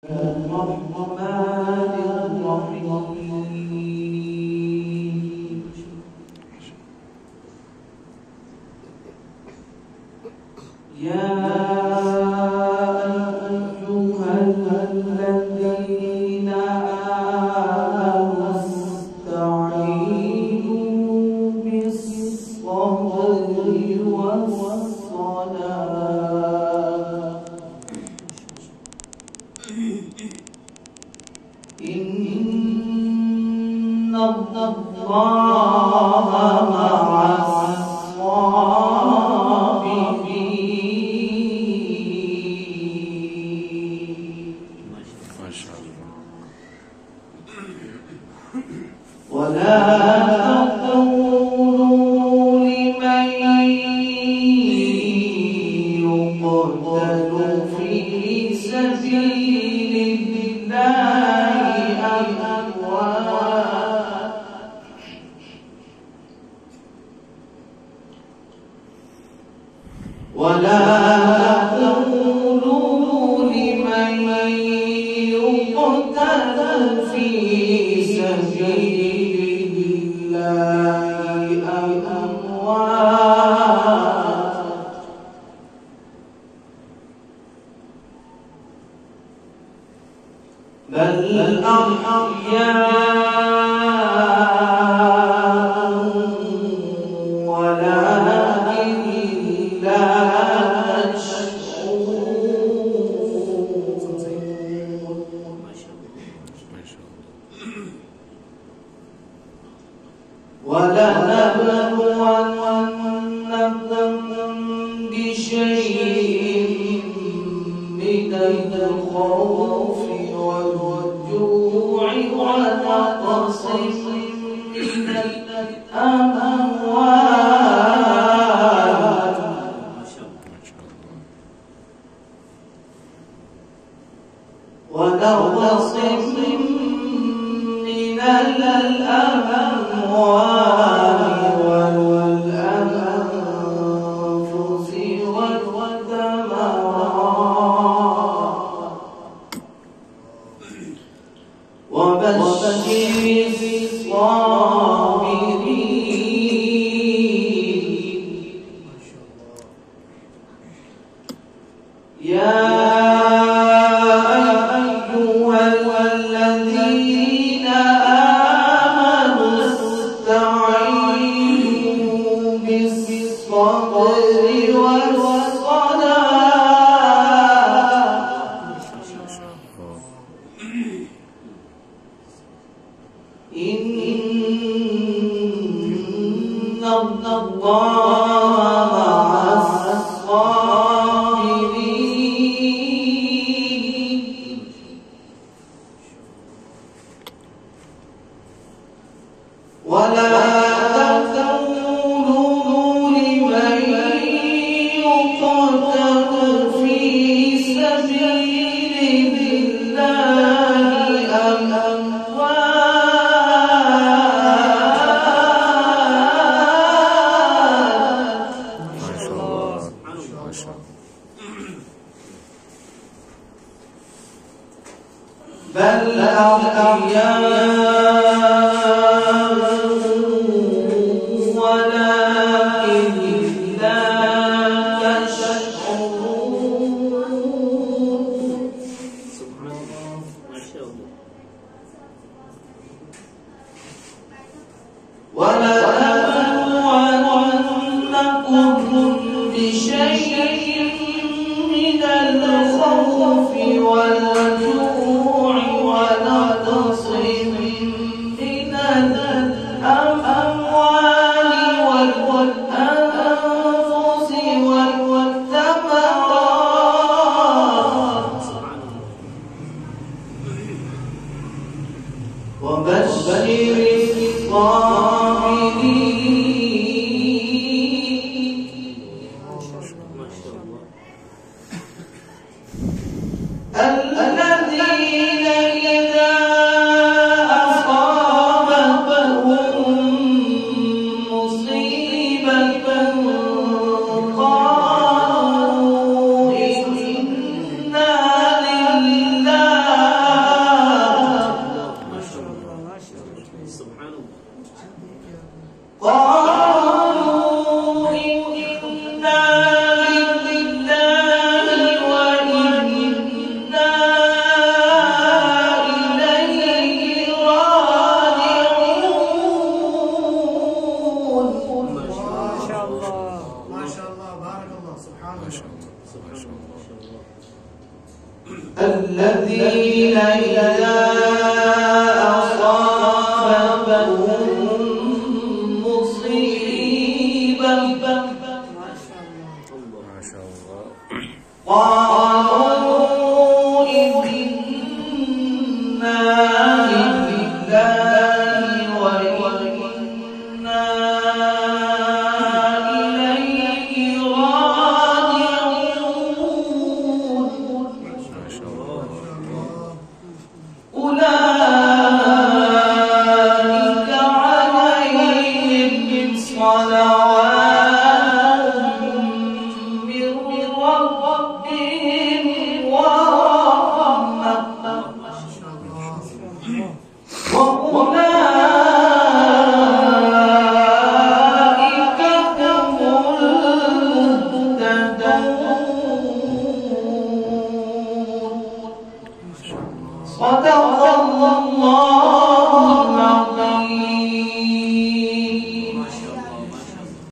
الرحمن الرحيم يا أيها الذين آمنوا استعينوا بالصبر والصلاة إن الله مع الصابرين ما شاء الله. ولا تقولوا لمن يقتل في سبيل الله أموات ولا تقولوا لمن يقتل في سبيل الله أموات بل أحياء ولكن لا تشعرون ما شاء الله. ولنبلونكم بشيء من الخوف والجوع ونقص من الأموال ونقص من الأموال والأنفس والثمرات وبشر الصابرين يا أيها الذين آمنوا استعينوا بالصبر والصلاة إن الله مع الصابرين ولا تقولوا لمن يقتل في سبيل الله أموات ما شاء الله. ما شاء الله. بل أحياء ولكن لا تشعرون ولنبلونكم بشيء من الخوف والجوع ونقص من الأموال والأنفس والثمرات وبشر الصابرين الذين إذا أصابتهم مصيبة قالوا إنا لله الذين إذا أصابتهم مصيبة ما شاء الله قالوا إنا لله وإنا إليه راجعون ما شاء الله أولئك عليهم صلوات من ربهم ورحمة وأولئك هم المهتدون. صدق